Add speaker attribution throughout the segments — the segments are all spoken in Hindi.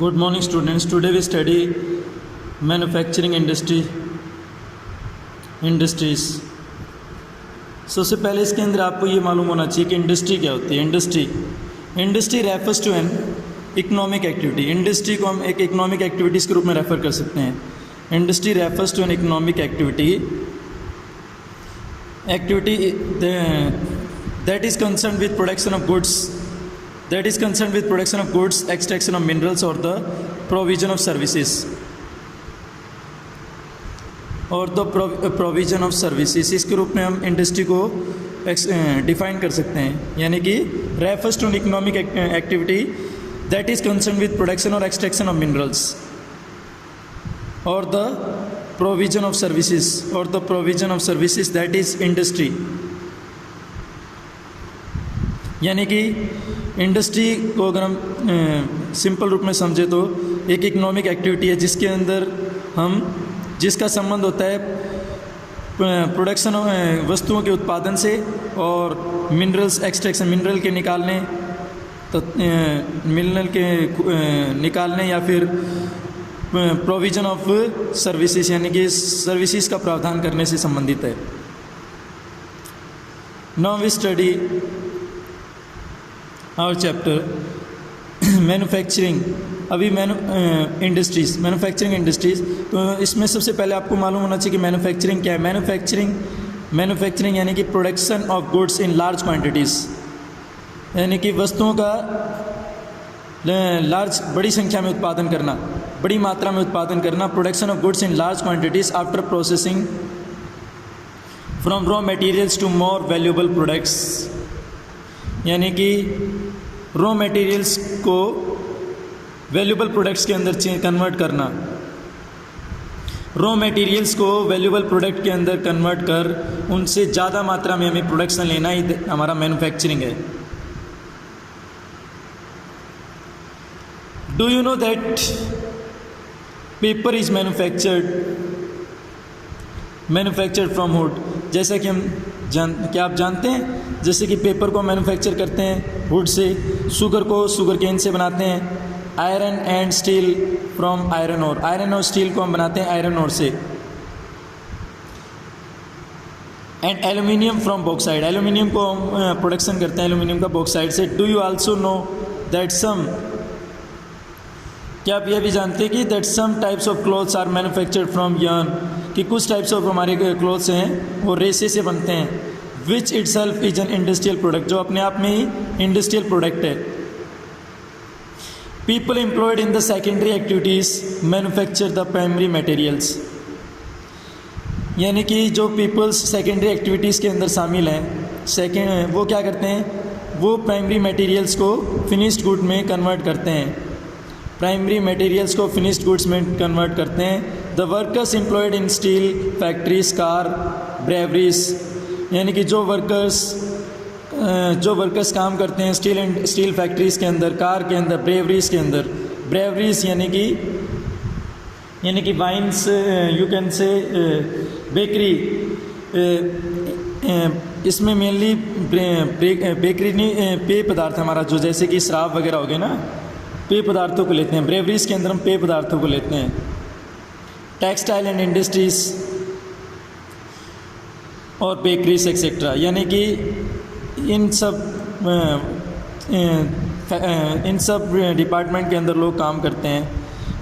Speaker 1: Good morning students. Today we study manufacturing industries. सबसे पहले इसके अंदर आपको ये मालूम होना चाहिए कि इंडस्ट्री क्या होती है. Industry refers to an economic activity. Industry को हम एक इकोनॉमिक एक्टिविटीज़ के रूप में रेफ़र कर सकते हैं. Industry refers to an economic activity that is concerned with production of goods, extraction of minerals or the provision of services. इसके रूप में हम इंडस्ट्री को डिफाइन कर सकते हैं. यानी कि refers to an economic activity that is concern with production और एक्सट्रैक्शन ऑफ मिनरल्स और the provision of services that is industry. यानी कि इंडस्ट्री को अगर हम सिंपल रूप में समझे तो एक इकोनॉमिक एक्टिविटी है जिसके अंदर जिसका संबंध होता है प्रोडक्शन वस्तुओं के उत्पादन से और मिनरल्स एक्सट्रैक्शन मिनरल के निकालने या फिर प्रोविजन ऑफ सर्विसेज यानी कि सर्विसेज का प्रावधान करने से संबंधित है. Now we study our chapter manufacturing. अभी मैन्युफैक्चरिंग इंडस्ट्रीज़. तो इसमें सबसे पहले आपको मालूम होना चाहिए कि मैन्युफैक्चरिंग क्या है. मैन्युफैक्चरिंग यानी कि production of goods in large quantities. यानी कि वस्तुओं का बड़ी संख्या में उत्पादन करना, बड़ी मात्रा में उत्पादन करना. Production of goods in large quantities after processing from raw materials to more valuable products. यानी कि रॉ मटेरियल्स को वैल्यूएबल प्रोडक्ट्स के अंदर कन्वर्ट करना. रॉ मटेरियल्स को वैल्यूएबल प्रोडक्ट के अंदर कन्वर्ट कर उनसे ज़्यादा मात्रा में हमें प्रोडक्शन लेना ही हमारा मैन्युफैक्चरिंग है. Do you know that paper is manufactured from would. जैसा कि क्या आप जानते हैं जैसे कि पेपर को मैन्युफैक्चर करते हैं वुड से, शुगर को शुगर केन से बनाते हैं, iron and steel from iron ore. Iron और स्टील को हम बनाते हैं आयरन ओर से, and aluminium from bauxite. Aluminium को हम प्रोडक्शन करते हैं एल्यूमिनियम का बॉक्साइड से. Do you also know that क्या आप यह भी जानते हैं कि that some types of clothes are manufactured from yarn, कि कुछ टाइप्स ऑफ हमारे क्लॉथ्स हैं वो रेसे से बनते हैं. Which itself is an industrial product, जो अपने आप में ही इंडस्ट्रियल प्रोडक्ट है. People employed in the secondary activities manufacture the primary materials. यानी कि जो पीपल्स सेकेंडरी एक्टिविटीज़ के अंदर शामिल हैं वो क्या करते हैं, वो प्राइमरी मटेरियल्स को फिनिश्ड गुड में कन्वर्ट करते हैं. प्राइमरी मटेरियल्स को फिनिश्ड गुड्स में कन्वर्ट करते हैं. The workers employed in steel factories, car, breweries. यानी कि जो वर्कर्स काम करते हैं स्टील फैक्ट्रीज़ के अंदर, कार के अंदर, ब्रेवरीज़ के अंदर. ब्रेवरीज़ यानी कि वाइन्स, यू कैन से बेकरी. इसमें मेनली बेकरी नहीं, पेय पदार्थ हमारा जो जैसे कि शराब वगैरह हो गए ना, पेय पदार्थों को लेते हैं. ब्रेवरीज़ के अंदर हम पेय पदार्थों को लेते हैं. टेक्सटाइल एंड इंडस्ट्रीज़ और बेकरीज एक्सेट्रा. यानी कि इन सब डिपार्टमेंट के अंदर लोग काम करते हैं.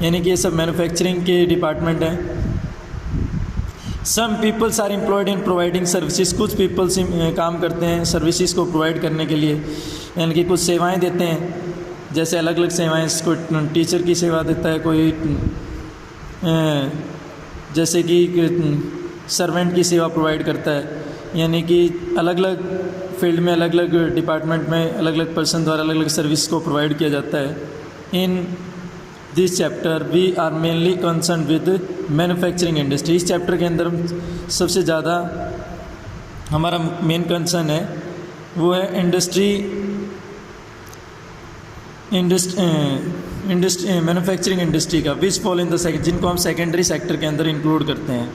Speaker 1: यानी कि ये सब मैन्युफैक्चरिंग के डिपार्टमेंट हैं. Some peoples are employed in providing services. कुछ पीपल्स काम करते हैं सर्विसेज को प्रोवाइड करने के लिए, यानी कि कुछ सेवाएं देते हैं. जैसे अलग अलग सेवाएं, कोई टीचर की सेवा देता है, कोई जैसे कि सर्वेंट की सेवा प्रोवाइड करता है. यानी कि अलग अलग फील्ड में, अलग अलग डिपार्टमेंट में अलग अलग पर्सन द्वारा अलग अलग सर्विस को प्रोवाइड किया जाता है. In this chapter we are mainly concern with manufacturing industry. इस चैप्टर के अंदर सबसे ज़्यादा हमारा मेन कंसर्न है वो है मैन्युफैक्चरिंग इंडस्ट्री का. विच फॉल इन द सेकेंड, जिनको हम सेकेंडरी सेक्टर के अंदर इंक्लूड करते हैं.